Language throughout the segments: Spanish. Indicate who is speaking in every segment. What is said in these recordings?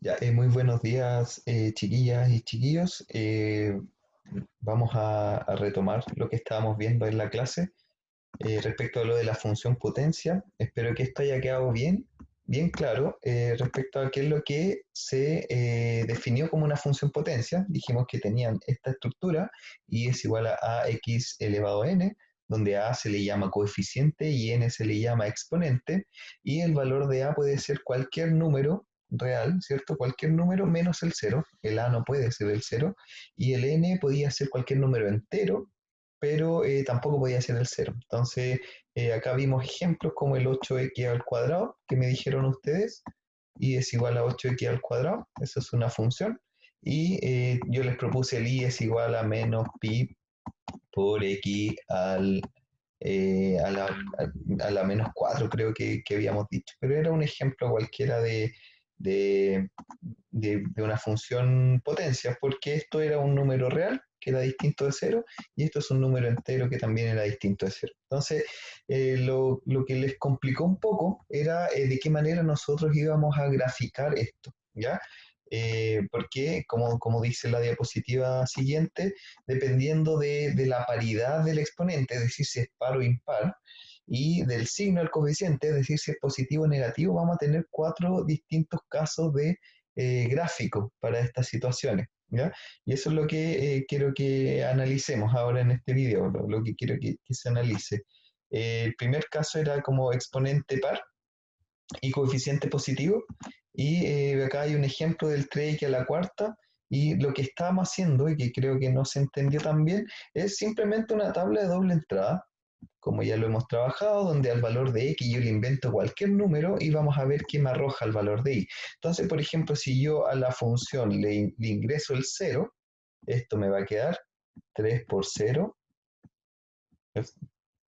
Speaker 1: Ya, muy buenos días, chiquillas y chiquillos. Vamos a retomar lo que estábamos viendo en la clase respecto a lo de la función potencia. Espero que esto haya quedado bien claro respecto a qué es lo que se definió como una función potencia. Dijimos que tenían esta estructura y es igual a x elevado a n, donde a se le llama coeficiente y n se le llama exponente, y el valor de a puede ser cualquier número real, ¿cierto? Cualquier número menos el cero. El a no puede ser el cero, y el n podía ser cualquier número entero, pero tampoco podía ser el cero. Entonces, acá vimos ejemplos como el 8x al cuadrado, que me dijeron ustedes, y es igual a 8x al cuadrado, eso es una función, y yo les propuse el i es igual a menos pi por x a la menos 4 creo que habíamos dicho, pero era un ejemplo cualquiera de, de una función potencia, porque esto era un número real que era distinto de cero, y esto es un número entero que también era distinto de cero. Entonces, lo que les complicó un poco era de qué manera nosotros íbamos a graficar esto, ¿ya? Porque, como dice la diapositiva siguiente, dependiendo de la paridad del exponente, es decir, si es par o impar, y del signo del coeficiente, es decir, si es positivo o negativo, vamos a tener cuatro distintos casos de gráfico para estas situaciones, ¿ya? Y eso es lo que quiero que analicemos ahora en este video, lo que quiero que se analice. El primer caso era como exponente par y coeficiente positivo, y acá hay un ejemplo del 3x a la cuarta, y lo que estábamos haciendo, y que creo que no se entendió tan bien, es simplemente una tabla de doble entrada, como ya lo hemos trabajado, donde al valor de x yo le invento cualquier número y vamos a ver qué me arroja el valor de y. Entonces, por ejemplo, si yo a la función le ingreso el cero, esto me va a quedar 3 por cero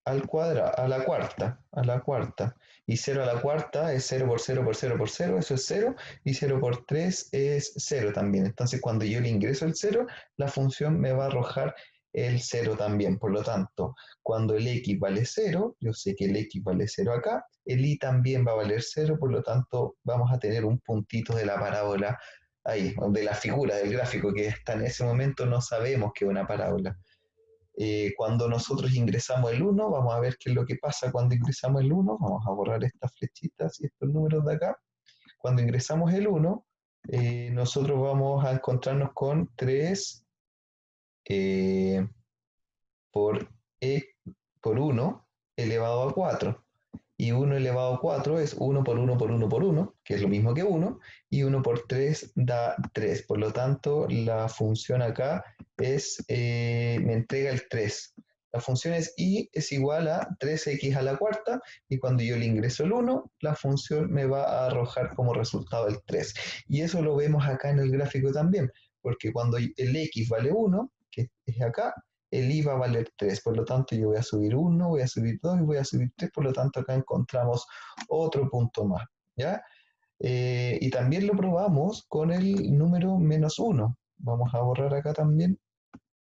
Speaker 1: al cuadrado, a la cuarta. Y cero a la cuarta es cero por cero por cero por cero, eso es cero, y cero por 3 es cero también. Entonces, cuando yo le ingreso el cero, la función me va a arrojar el cero también. Por lo tanto, cuando el x vale cero, yo sé que el x vale cero acá, el y también va a valer cero, por lo tanto, vamos a tener un puntito de la parábola ahí, de la figura del gráfico que está en ese momento, no sabemos que es una parábola. Cuando nosotros ingresamos el uno, vamos a ver qué es lo que pasa cuando ingresamos el uno. Vamos a borrar estas flechitas y estos números de acá. Cuando ingresamos el uno, nosotros vamos a encontrarnos con 3 eh, por, e, por 1 elevado a 4. Y 1 elevado a 4 es uno por uno por uno por uno, que es lo mismo que uno, y uno por 3 da 3. Por lo tanto, la función acá me entrega el 3. La función es y es igual a 3x a la cuarta, y cuando yo le ingreso el uno, la función me va a arrojar como resultado el 3. Y eso lo vemos acá en el gráfico también, porque cuando el x vale uno, que es acá, el i va a valer 3, por lo tanto yo voy a subir uno, voy a subir 2 y voy a subir 3, por lo tanto acá encontramos otro punto más, ¿ya? Y también lo probamos con el número menos uno. Vamos a borrar acá también,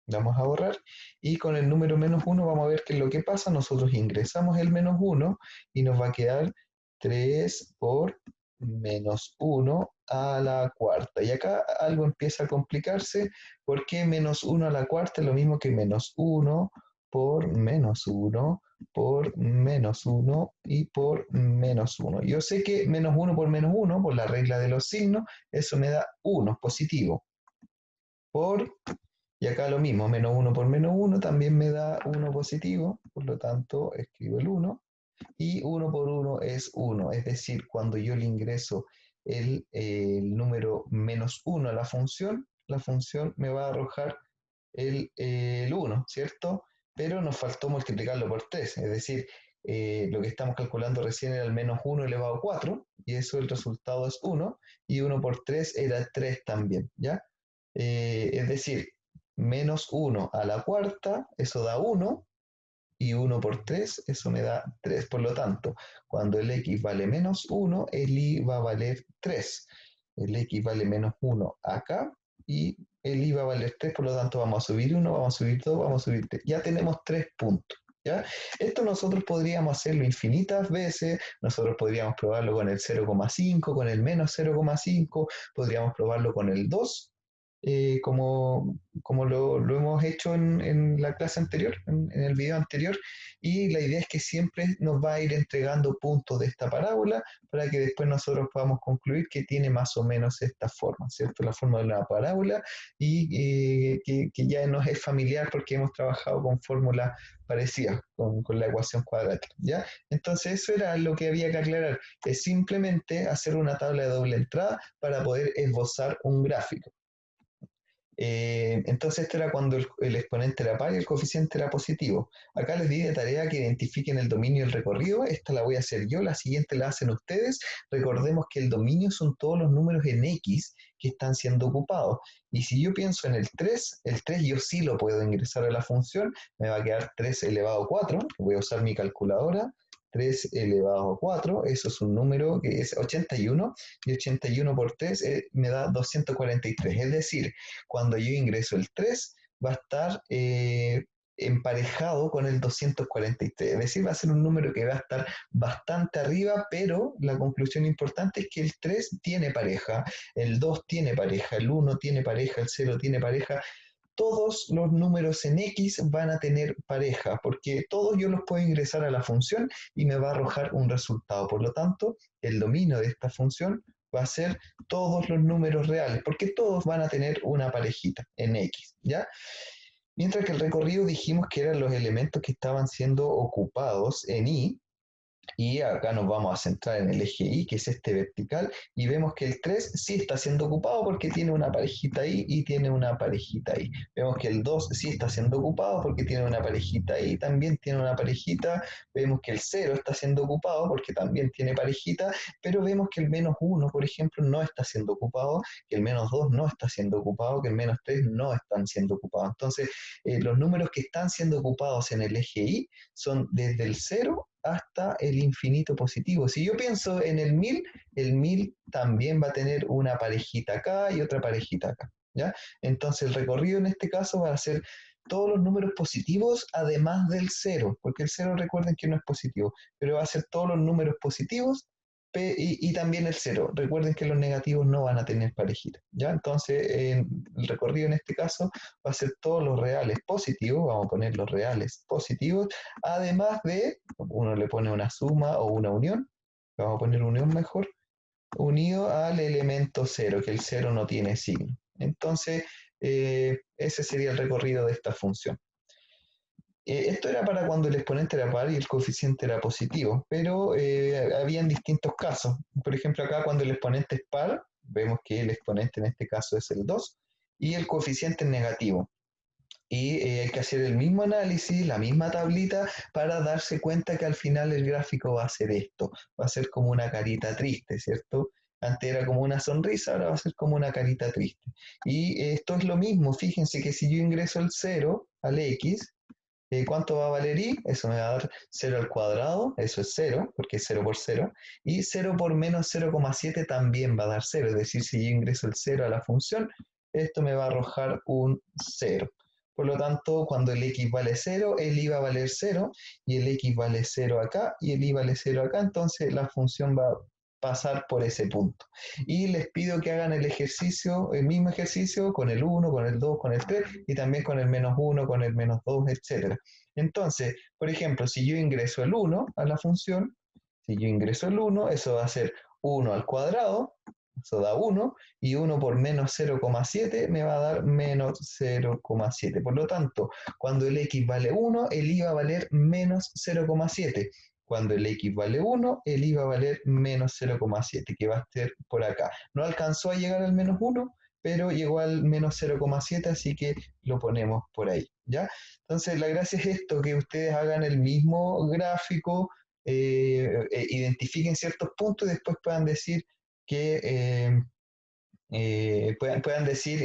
Speaker 1: vamos a borrar, y con el número menos uno vamos a ver qué es lo que pasa. Nosotros ingresamos el menos uno y nos va a quedar 3 por menos uno a la cuarta. Y acá algo empieza a complicarse, porque menos uno a la cuarta es lo mismo que menos uno por menos uno por menos uno y por menos uno. Yo sé que menos uno por menos uno, por la regla de los signos, eso me da uno positivo. Por y acá lo mismo, menos uno por menos uno también me da uno positivo, por lo tanto escribo el uno, y uno por uno es uno, es decir, cuando yo le ingreso el número menos uno a la función me va a arrojar el 1, ¿cierto? Pero nos faltó multiplicarlo por 3, es decir, lo que estamos calculando recién era el menos uno elevado a 4, y eso el resultado es uno, y uno por 3 era 3 también, ¿ya? Es decir, menos uno a la cuarta, eso da uno, y uno por 3 eso me da 3. Por lo tanto, cuando el x vale menos uno, el y va a valer 3. El x vale menos uno acá, y el y va a valer 3, por lo tanto vamos a subir uno, vamos a subir 2, vamos a subir 3. Ya tenemos 3 puntos, ¿Ya? Esto nosotros podríamos hacerlo infinitas veces, nosotros podríamos probarlo con el 0,5, con el menos 0,5, podríamos probarlo con el 2, como lo hemos hecho en la clase anterior, en el video anterior, y la idea es que siempre nos va a ir entregando puntos de esta parábola para que después nosotros podamos concluir que tiene más o menos esta forma, ¿cierto? La forma de una parábola y que ya nos es familiar porque hemos trabajado con fórmulas parecidas con la ecuación cuadrática, ¿ya? Entonces eso era lo que había que aclarar, es simplemente hacer una tabla de doble entrada para poder esbozar un gráfico. Entonces esto era cuando el exponente era par y el coeficiente era positivo. Acá les di de tarea que identifiquen el dominio y el recorrido. Esta la voy a hacer yo, la siguiente la hacen ustedes. Recordemos que el dominio son todos los números en X que están siendo ocupados. Y si yo pienso en el 3 yo sí lo puedo ingresar a la función. Me va a quedar 3 elevado a 4. Voy a usar mi calculadora. 3 elevado a 4, eso es un número que es 81, y 81 por 3 me da 243. Es decir, cuando yo ingreso el 3, va a estar emparejado con el 243. Es decir, va a ser un número que va a estar bastante arriba, pero la conclusión importante es que el 3 tiene pareja, el 2 tiene pareja, el 1 tiene pareja, el 0 tiene pareja. Todos los números en X van a tener pareja, porque todos yo los puedo ingresar a la función y me va a arrojar un resultado. Por lo tanto, el dominio de esta función va a ser todos los números reales, porque todos van a tener una parejita en X, ¿ya? Mientras que el recorrido dijimos que eran los elementos que estaban siendo ocupados en Y, y acá nos vamos a centrar en el eje Y, que es este vertical, y vemos que el 3 sí está siendo ocupado porque tiene una parejita ahí y tiene una parejita ahí. Vemos que el 2 sí está siendo ocupado porque tiene una parejita ahí, también tiene una parejita. Vemos que el 0 está siendo ocupado porque también tiene parejita, pero vemos que el menos 1, por ejemplo, no está siendo ocupado, que el menos 2 no está siendo ocupado, que el menos 3 no están siendo ocupados. Entonces, los números que están siendo ocupados en el eje Y son desde el 0 hasta el infinito positivo. Si yo pienso en el 1000 también va a tener una parejita acá y otra parejita acá, ¿ya? Entonces el recorrido en este caso va a ser todos los números positivos además del 0, porque el 0 recuerden que no es positivo, pero va a ser todos los números positivos y también el 0. Recuerden que los negativos no van a tener parejita, ¿ya? Entonces el recorrido en este caso va a ser todos los reales positivos, vamos a poner los reales positivos, además de, uno le pone una suma o una unión, vamos a poner unión mejor, unido al elemento 0, que el 0 no tiene signo. Entonces, ese sería el recorrido de esta función. Esto era para cuando el exponente era par y el coeficiente era positivo, pero habían distintos casos. Por ejemplo, acá cuando el exponente es par, vemos que el exponente en este caso es el 2 y el coeficiente es negativo. Y hay que hacer el mismo análisis, la misma tablita, para darse cuenta que al final el gráfico va a ser esto, va a ser como una carita triste, ¿cierto? Antes era como una sonrisa, ahora va a ser como una carita triste. Y esto es lo mismo, fíjense que si yo ingreso el 0 al X, ¿cuánto va a valer Y? Eso me va a dar 0 al cuadrado, eso es 0, porque es 0 por 0, y 0 por menos 0,7 también va a dar 0, es decir, si yo ingreso el 0 a la función, esto me va a arrojar un 0. Por lo tanto, cuando el X vale 0, el Y va a valer 0, y el X vale 0 acá, y el Y vale 0 acá, entonces la función va a pasar por ese punto. Y les pido que hagan el ejercicio, el mismo ejercicio con el 1, con el 2, con el 3 y también con el menos 1, con el menos 2, etc. Entonces, por ejemplo, si yo ingreso el 1 a la función, si yo ingreso el 1, eso va a ser 1 al cuadrado, eso da 1, y 1 por menos 0,7 me va a dar menos 0,7. Por lo tanto, cuando el X vale 1, el Y va a valer menos 0,7. Cuando el X vale 1, el Y va a valer menos 0,7, que va a ser por acá. No alcanzó a llegar al menos 1, pero llegó al menos 0,7, así que lo ponemos por ahí, ¿ya? Entonces, la gracia es esto, que ustedes hagan el mismo gráfico, identifiquen ciertos puntos y después puedan decir que puedan decir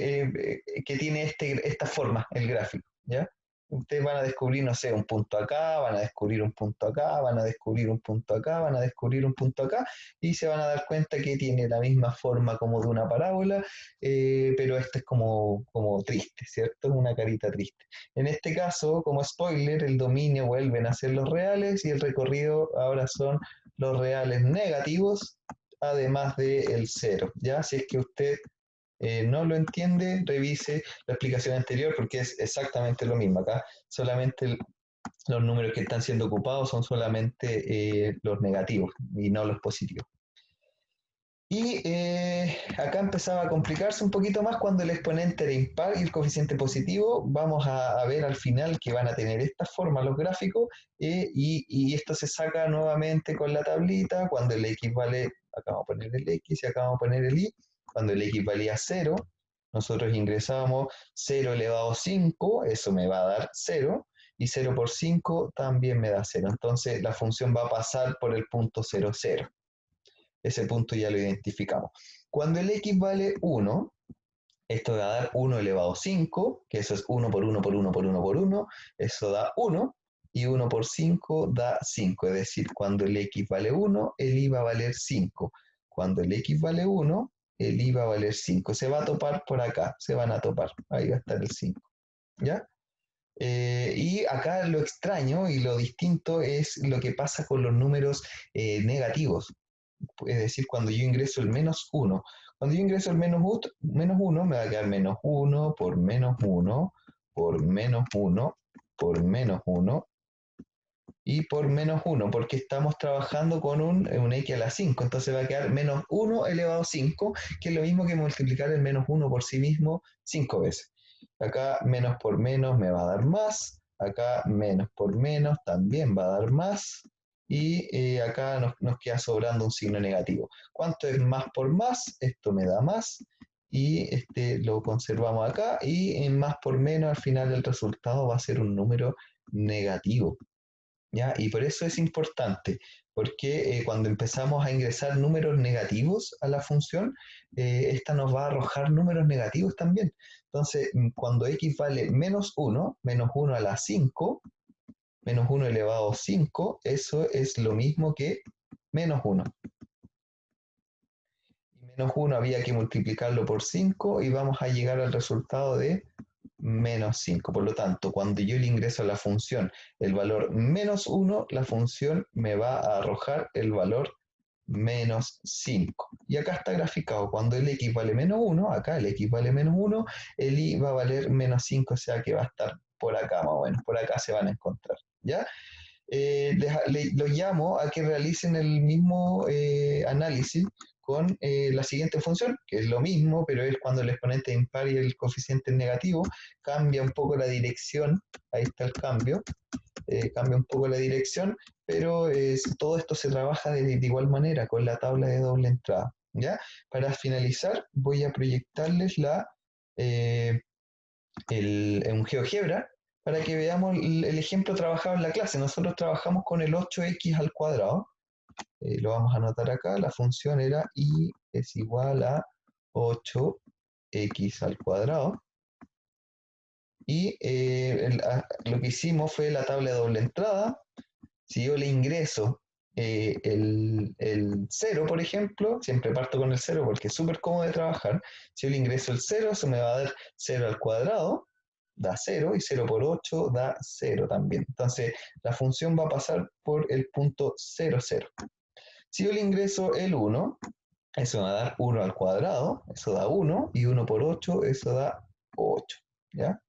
Speaker 1: que tiene esta forma el gráfico, ¿ya? Ustedes van a descubrir, no sé, un punto acá, van a descubrir un punto acá, van a descubrir un punto acá, van a descubrir un punto acá, y se van a dar cuenta que tiene la misma forma como de una parábola, pero este es como triste, ¿cierto? Una carita triste. En este caso, como spoiler, el dominio vuelven a ser los reales y el recorrido ahora son los reales negativos, además del cero, ¿ya? Si es que usted no lo entiende, revise la explicación anterior porque es exactamente lo mismo. Acá solamente los números que están siendo ocupados son solamente los negativos y no los positivos. Y acá empezaba a complicarse un poquito más cuando el exponente era impar y el coeficiente positivo. Vamos a ver al final que van a tener esta forma los gráficos y esto se saca nuevamente con la tablita cuando el x vale, acá vamos a poner el x y acá vamos a poner el y, cuando el x valía 0, nosotros ingresábamos 0 elevado a 5, eso me va a dar 0, y 0 por 5 también me da 0. Entonces la función va a pasar por el punto 0, 0. Ese punto ya lo identificamos. Cuando el x vale 1, esto va a dar 1 elevado a 5, que eso es 1 por 1 por 1 por 1 por 1, eso da 1, y 1 por 5 da 5, es decir, cuando el x vale 1, el y va a valer 5. Cuando el x vale 1, el y va a valer 5. Se va a topar por acá, se van a topar, ahí va a estar el 5, ¿ya? Y acá lo extraño y lo distinto es lo que pasa con los números negativos, es decir, cuando yo ingreso el menos 1. Cuando yo ingreso el menos 1, me va a quedar menos 1 por menos 1 por menos 1 por menos 1 y por menos 1, porque estamos trabajando con un x a la 5, entonces va a quedar menos 1 elevado a 5, que es lo mismo que multiplicar el menos 1 por sí mismo 5 veces. Acá menos por menos me va a dar más, acá menos por menos también va a dar más, y acá nos queda sobrando un signo negativo. ¿Cuánto es más por más? Esto me da más, y lo conservamos acá, y en más por menos al final el resultado va a ser un número negativo. ¿Ya? Y por eso es importante, porque cuando empezamos a ingresar números negativos a la función, esta nos va a arrojar números negativos también. Entonces, cuando x vale menos 1 a la 5, menos 1 elevado a 5, eso es lo mismo que menos 1. Y menos 1 había que multiplicarlo por 5 y vamos a llegar al resultado de menos 5. Por lo tanto, cuando yo le ingreso a la función el valor menos 1, la función me va a arrojar el valor menos 5. Y acá está graficado, cuando el x vale menos 1, acá el x vale menos 1, el y va a valer menos 5, o sea que va a estar por acá más o menos, por acá se van a encontrar. ¿Ya? Los llamo a que realicen el mismo análisis con la siguiente función, que es lo mismo, pero es cuando el exponente es impar y el coeficiente es negativo, cambia un poco la dirección, ahí está el cambio, cambia un poco la dirección, pero todo esto se trabaja de igual manera con la tabla de doble entrada. ¿Ya? Para finalizar, voy a proyectarles eh, un GeoGebra para que veamos el ejemplo trabajado en la clase. Nosotros trabajamos con el 8x al cuadrado. Lo vamos a anotar acá. La función era y es igual a 8x al cuadrado. Y lo que hicimos fue la tabla de doble entrada. Si yo le ingreso el 0, por ejemplo, siempre parto con el 0 porque es súper cómodo de trabajar. Si yo le ingreso el 0, eso me va a dar 0 al cuadrado, da 0, y 0 por 8 da 0 también. Entonces, la función va a pasar por el punto 0, 0. Si yo le ingreso el 1, eso me va a dar 1 al cuadrado, eso da 1, y 1 por 8, eso da 8. ¿Ya?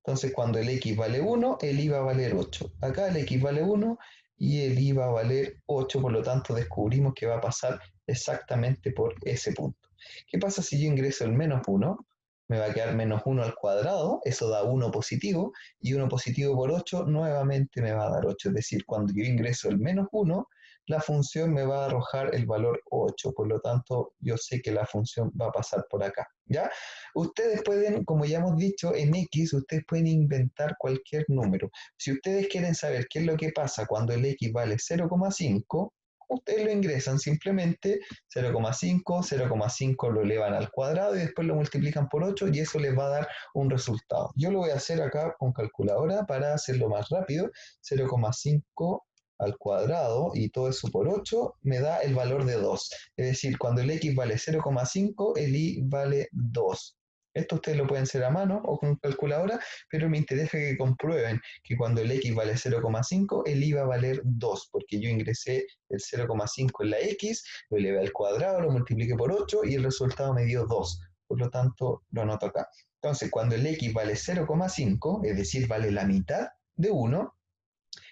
Speaker 1: Entonces, cuando el x vale 1, el y va a valer 8. Acá el x vale 1 y el y va a valer 8, por lo tanto descubrimos que va a pasar exactamente por ese punto. ¿Qué pasa si yo ingreso el menos 1? Me va a quedar menos 1 al cuadrado, eso da 1 positivo, y 1 positivo por 8 nuevamente me va a dar 8. Es decir, cuando yo ingreso el menos 1, la función me va a arrojar el valor 8, por lo tanto yo sé que la función va a pasar por acá, ¿ya? Ustedes pueden, como ya hemos dicho, en X ustedes pueden inventar cualquier número. Si ustedes quieren saber qué es lo que pasa cuando el X vale 0,5, ustedes lo ingresan simplemente 0,5, 0,5 lo elevan al cuadrado y después lo multiplican por 8 y eso les va a dar un resultado. Yo lo voy a hacer acá con calculadora para hacerlo más rápido. 0,5 al cuadrado y todo eso por 8 me da el valor de 2. Es decir, cuando el x vale 0,5, el y vale 2. Esto ustedes lo pueden hacer a mano o con calculadora, pero me interesa que comprueben que cuando el x vale 0,5, el y va a valer 2, porque yo ingresé el 0,5 en la x, lo elevé al cuadrado, lo multipliqué por 8 y el resultado me dio 2. Por lo tanto, lo anoto acá. Entonces, cuando el x vale 0,5, es decir, vale la mitad de 1,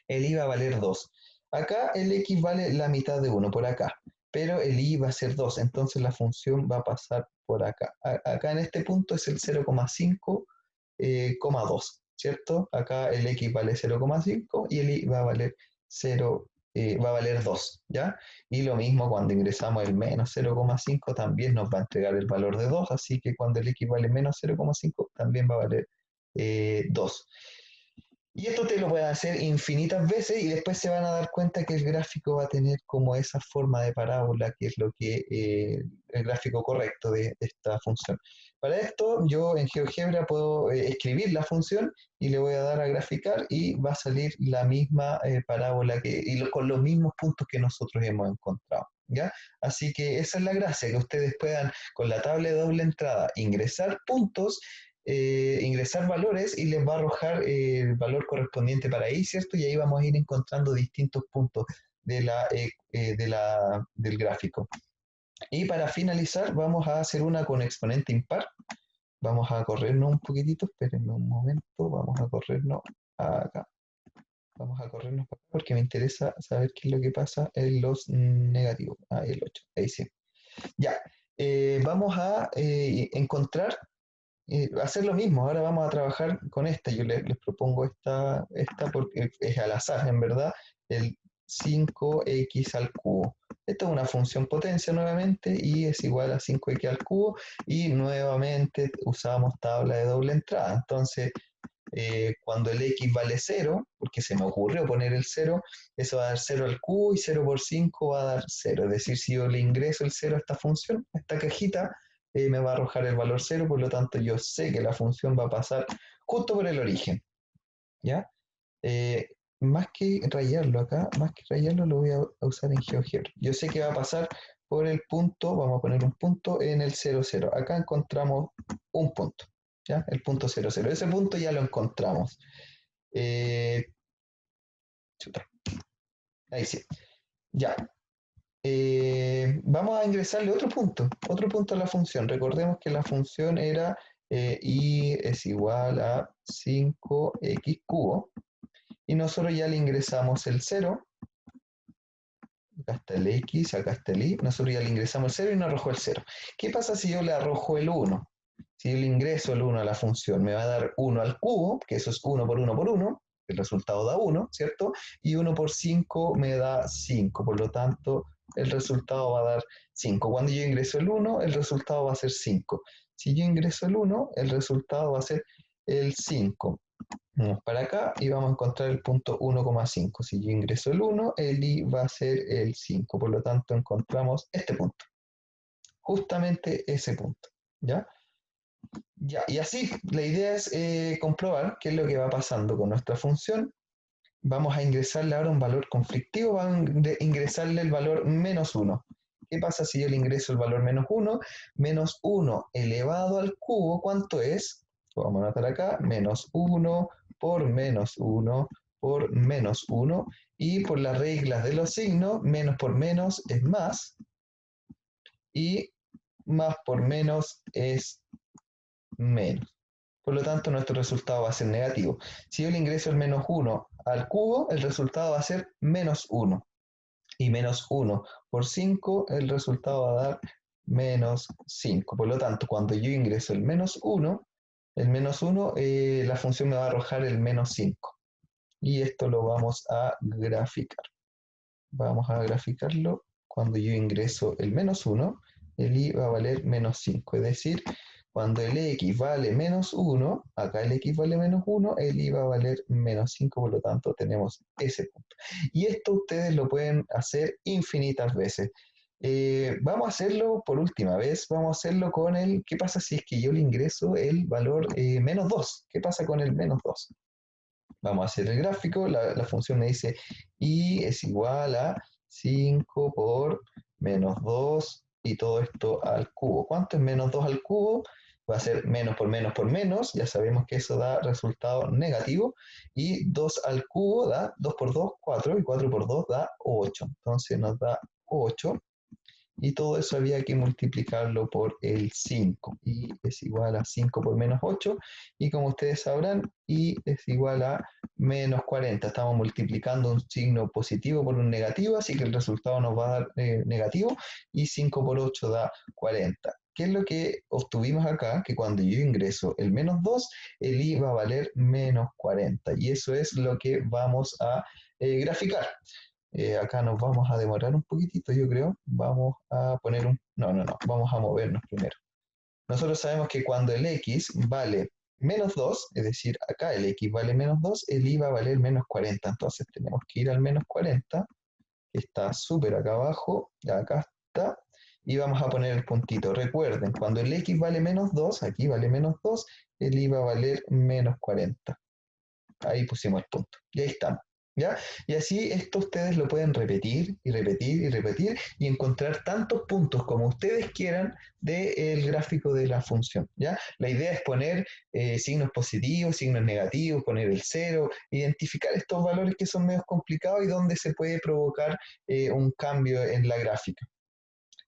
Speaker 1: el y va a valer 2. Acá el x vale la mitad de 1, por acá, pero el y va a ser 2, entonces la función va a pasar por acá. Acá en este punto es el 0,5, 2, ¿cierto? Acá el x vale 0,5 y el y va a valer 0, va a valer 2, ¿ya? Y lo mismo cuando ingresamos el menos 0,5 también nos va a entregar el valor de 2, así que cuando el x vale menos 0,5 también va a valer 2. Y esto te lo pueden hacer infinitas veces y después se van a dar cuenta que el gráfico va a tener como esa forma de parábola, que es lo que el gráfico correcto de esta función. Para esto, yo en GeoGebra puedo escribir la función y le voy a dar a graficar y va a salir la misma parábola con los mismos puntos que nosotros hemos encontrado. ¿Ya? Así que esa es la gracia, que ustedes puedan con la tabla de doble entrada ingresar puntos, ingresar valores y les va a arrojar el valor correspondiente para ahí, ¿cierto? Y ahí vamos a ir encontrando distintos puntos del gráfico. Y para finalizar, vamos a hacer una con exponente impar. Vamos a corrernos un poquitito, espérenme un momento, vamos a corrernos acá. Vamos a corrernos para acá porque me interesa saber qué es lo que pasa en los negativos. Ahí el 8, ahí sí. Ya, vamos a encontrar hacer lo mismo. Ahora vamos a trabajar con esta. Yo les propongo esta porque es al azar, en verdad, el 5x al cubo. Esta es una función potencia nuevamente y es igual a 5x al cubo y nuevamente usamos tabla de doble entrada. Entonces, cuando el x vale 0, porque se me ocurrió poner el 0, eso va a dar 0 al cubo y 0 por 5 va a dar 0. Es decir, si yo le ingreso el 0 a esta función, a esta cajita, me va a arrojar el valor 0, por lo tanto yo sé que la función va a pasar justo por el origen. ¿Ya? Eh, más que rayarlo acá, más que rayarlo lo voy a usar en GeoGebra. Yo sé que va a pasar por el punto, vamos a poner un punto en el 0, 0. Acá encontramos un punto. ¿Ya? El punto 0, 0. Ese punto ya lo encontramos. Chuta. Ahí sí. Ya. Vamos a ingresarle otro punto a la función. Recordemos que la función era y es igual a 5x cubo. Y nosotros ya le ingresamos el 0. Acá está el x, acá está el y. Nosotros ya le ingresamos el 0 y nos arrojó el 0. ¿Qué pasa si yo le arrojo el 1? Si yo le ingreso el 1 a la función, me va a dar 1 al cubo, que eso es 1 por 1 por 1, el resultado da 1, ¿cierto? Y 1 por 5 me da 5, por lo tanto, el resultado va a dar 5. Cuando yo ingreso el 1, el resultado va a ser 5. Si yo ingreso el 1, el resultado va a ser el 5. Vamos para acá y vamos a encontrar el punto 1,5. Si yo ingreso el 1, el i va a ser el 5. Por lo tanto, encontramos este punto. Justamente ese punto. ¿Ya? Ya, y así, la idea es comprobar qué es lo que va pasando con nuestra función. Vamos a ingresarle ahora un valor conflictivo, vamos a ingresarle el valor menos 1. ¿Qué pasa si yo le ingreso el valor menos 1? Menos 1 elevado al cubo, ¿cuánto es? Lo vamos a anotar acá, menos 1 por menos 1 por menos 1. Y por las reglas de los signos, menos por menos es más. Y más por menos es menos. Por lo tanto, nuestro resultado va a ser negativo. Si yo le ingreso el menos 1 al cubo, el resultado va a ser menos 1. Y menos 1 por 5, el resultado va a dar menos 5. Por lo tanto, cuando yo ingreso el menos 1, la función me va a arrojar el menos 5. Y esto lo vamos a graficar. Vamos a graficarlo. Cuando yo ingreso el menos 1, el i va a valer menos 5. Es decir, Cuando el x vale menos 1, acá el x vale menos 1, el y va a valer menos 5, por lo tanto tenemos ese punto. Y esto ustedes lo pueden hacer infinitas veces. Vamos a hacerlo por última vez, vamos a hacerlo con el, ¿qué pasa si es que yo le ingreso el valor menos 2? ¿Qué pasa con el menos 2? Vamos a hacer el gráfico, la función me dice y es igual a 5 por menos 2 y todo esto al cubo. ¿Cuánto es menos 2 al cubo? Va a ser menos por menos por menos, ya sabemos que eso da resultado negativo, y 2 al cubo da 2 por 2, 4, y 4 por 2 da 8. Entonces nos da 8 y todo eso había que multiplicarlo por el 5, y es igual a 5 por menos 8, y como ustedes sabrán, y es igual a menos 40. Estamos multiplicando un signo positivo por un negativo, así que el resultado nos va a dar negativo, y 5 por 8 da 40. ¿Qué es lo que obtuvimos acá? Que cuando yo ingreso el menos 2, el i va a valer menos 40, y eso es lo que vamos a graficar. Acá nos vamos a demorar un poquitito, yo creo. Vamos a poner un... No, no, no, vamos a movernos primero. Nosotros sabemos que cuando el x vale menos 2, es decir, acá el x vale menos 2, el y va a valer menos 40. Entonces tenemos que ir al menos 40, que está súper acá abajo, ya acá está, y vamos a poner el puntito. Recuerden, cuando el x vale menos 2, aquí vale menos 2, el y va a valer menos 40. Ahí pusimos el punto. Y ahí estamos. ¿Ya? Y así esto ustedes lo pueden repetir y repetir y repetir y encontrar tantos puntos como ustedes quieran del gráfico de la función. ¿Ya? La idea es poner signos positivos, signos negativos, poner el cero, identificar estos valores que son medio complicados y donde se puede provocar un cambio en la gráfica.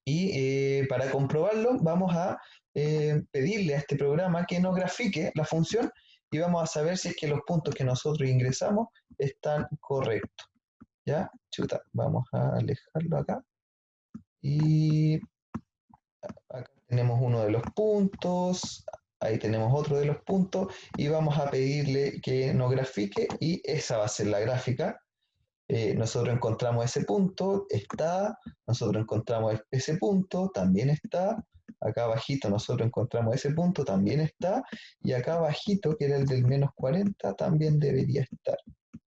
Speaker 1: Y para comprobarlo, vamos a pedirle a este programa que nos grafique la función y vamos a saber si es que los puntos que nosotros ingresamos están correctos. ¿Ya? Chuta, vamos a alejarlo acá. Y acá tenemos uno de los puntos, ahí tenemos otro de los puntos y vamos a pedirle que nos grafique y esa va a ser la gráfica. Nosotros encontramos ese punto, está, nosotros encontramos ese punto, también está, acá abajito nosotros encontramos ese punto, también está, y acá abajito, que era el del menos 40, también debería estar.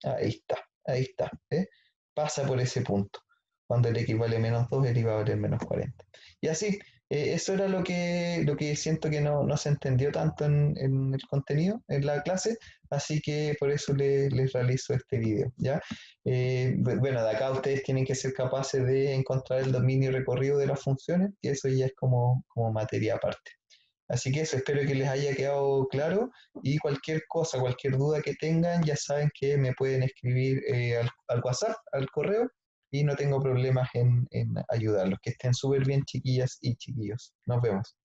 Speaker 1: Ahí está, ahí está, ¿eh? Pasa por ese punto. Cuando el x vale menos 2, el y va a valer menos 40. Y así, eso era lo que siento que no se entendió tanto en el contenido, en la clase, así que por eso les realizo este video, ¿ya? Bueno, de acá ustedes tienen que ser capaces de encontrar el dominio y recorrido de las funciones, y eso ya es como materia aparte. Así que eso, espero que les haya quedado claro y cualquier cosa, cualquier duda que tengan, ya saben que me pueden escribir al WhatsApp, al correo, y no tengo problemas en ayudarlos. Que estén súper bien, chiquillas y chiquillos. Nos vemos.